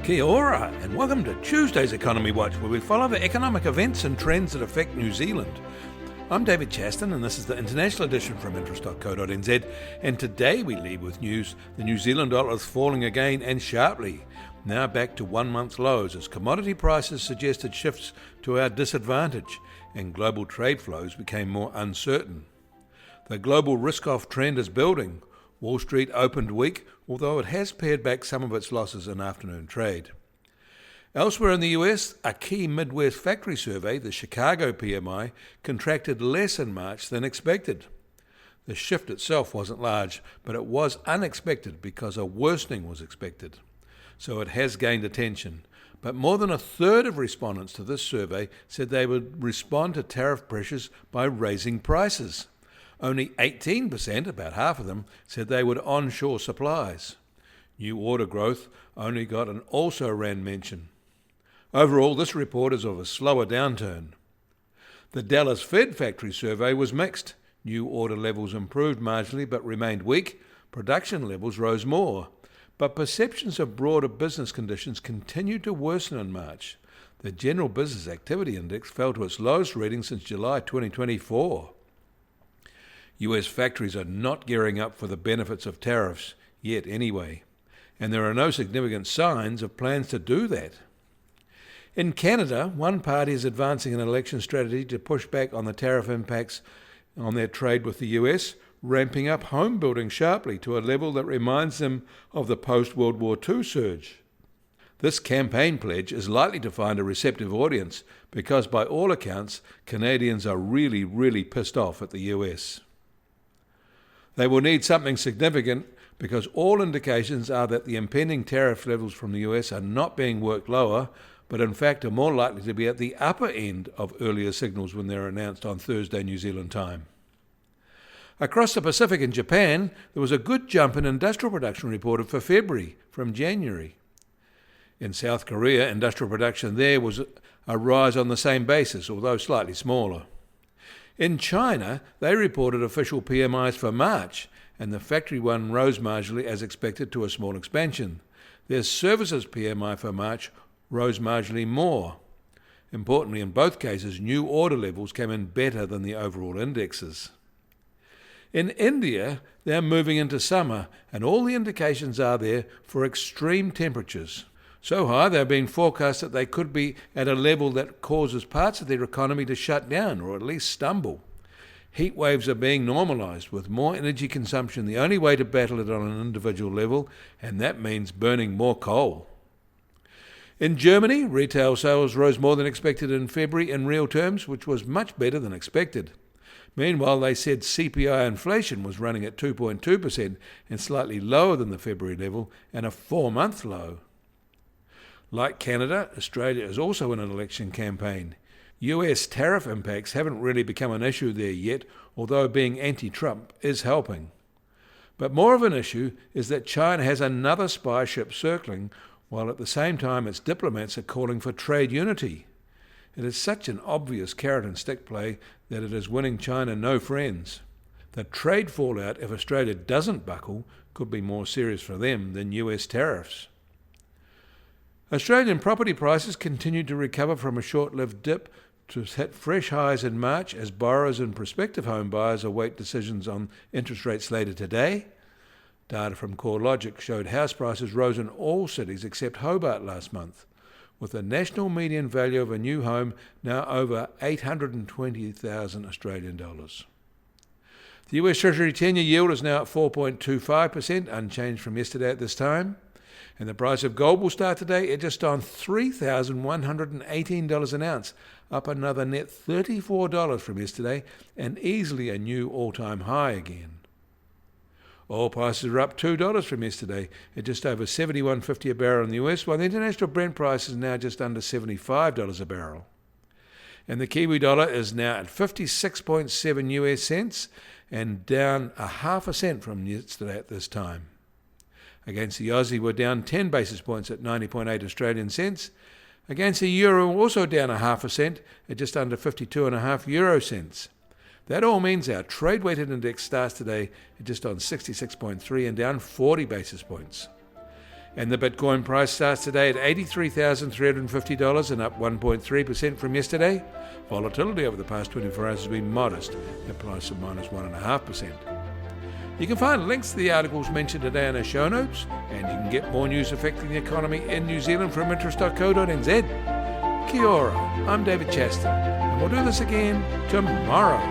Kia ora, and welcome to Tuesday's Economy Watch, where we follow the economic events and trends that affect New Zealand. I'm David Chaston, and this is the international edition from interest.co.nz, and today we lead with news. The New Zealand dollar is falling again and sharply, now back to 1 month lows as commodity prices suggested shifts to our disadvantage and global trade flows became more uncertain. The global risk-off trend is building. Wall Street opened weak, although it has pared back some of its losses in afternoon trade. Elsewhere in the US, a key Midwest factory survey, the Chicago PMI, contracted less in March than expected. The shift itself wasn't large, but it was unexpected because a worsening was expected. So it has gained attention. But more than a third of respondents to this survey said they would respond to tariff pressures by raising prices. Only 18%, about half of them, said they would onshore supplies. New order growth only got an also-ran mention. Overall, this report is of a slower downturn. The Dallas Fed factory survey was mixed. New order levels improved marginally but remained weak. Production levels rose more. But perceptions of broader business conditions continued to worsen in March. The General Business Activity Index fell to its lowest reading since July 2024. US factories are not gearing up for the benefits of tariffs, yet anyway, and there are no significant signs of plans to do that. In Canada, one party is advancing an election strategy to push back on the tariff impacts on their trade with the US, ramping up home building sharply to a level that reminds them of the post-World War II surge. This campaign pledge is likely to find a receptive audience because, by all accounts, Canadians are really pissed off at the US. They will need something significant because all indications are that the impending tariff levels from the US are not being worked lower, but in fact are more likely to be at the upper end of earlier signals when they're announced on Thursday New Zealand time. Across the Pacific in Japan, there was a good jump in industrial production reported for February from January. In South Korea, industrial production there was a rise on the same basis, although slightly smaller. In China, they reported official PMIs for March, and the factory one rose marginally as expected to a small expansion. Their services PMI for March rose marginally more. Importantly, in both cases, new order levels came in better than the overall indexes. In India, they're moving into summer, and all the indications are there for extreme temperatures. So high they're being forecast that they could be at a level that causes parts of their economy to shut down or at least stumble. Heat waves are being normalised, with more energy consumption the only way to battle it on an individual level, and that means burning more coal. In Germany, retail sales rose more than expected in February in real terms, which was much better than expected. Meanwhile, they said CPI inflation was running at 2.2% and slightly lower than the February level and a 4-month low. Like Canada, Australia is also in an election campaign. US tariff impacts haven't really become an issue there yet, although being anti-Trump is helping. But more of an issue is that China has another spy ship circling, while at the same time its diplomats are calling for trade unity. It is such an obvious carrot and stick play that it is winning China no friends. The trade fallout if Australia doesn't buckle could be more serious for them than US tariffs. Australian property prices continued to recover from a short-lived dip to hit fresh highs in March as borrowers and prospective home buyers await decisions on interest rates later today. Data from CoreLogic showed house prices rose in all cities except Hobart last month, with the national median value of a new home now over $820,000 Australian dollars. The US Treasury 10-year yield is now at 4.25%, unchanged from yesterday at this time. And the price of gold will start today at just on $3,118 an ounce, up another net $34 from yesterday, and easily a new all-time high again. Oil prices are up $2 from yesterday at just over $71.50 a barrel in the US, while the international Brent price is now just under $75 a barrel. And the Kiwi dollar is now at 56.7 US cents and down 0.5 cent from yesterday at this time. Against the Aussie, we're down 10 basis points at 90.8 Australian cents. Against the euro, also down 0.5 cent at just under 52.5 euro cents. That all means our trade-weighted index starts today at just on 66.3 and down 40 basis points. And the Bitcoin price starts today at $83,350 and up 1.3% from yesterday. Volatility over the past 24 hours has been modest, at price of minus 1.5%. You can find links to the articles mentioned today in our show notes, and you can get more news affecting the economy in New Zealand from interest.co.nz. Kia ora, I'm David Chaston, and we'll do this again tomorrow.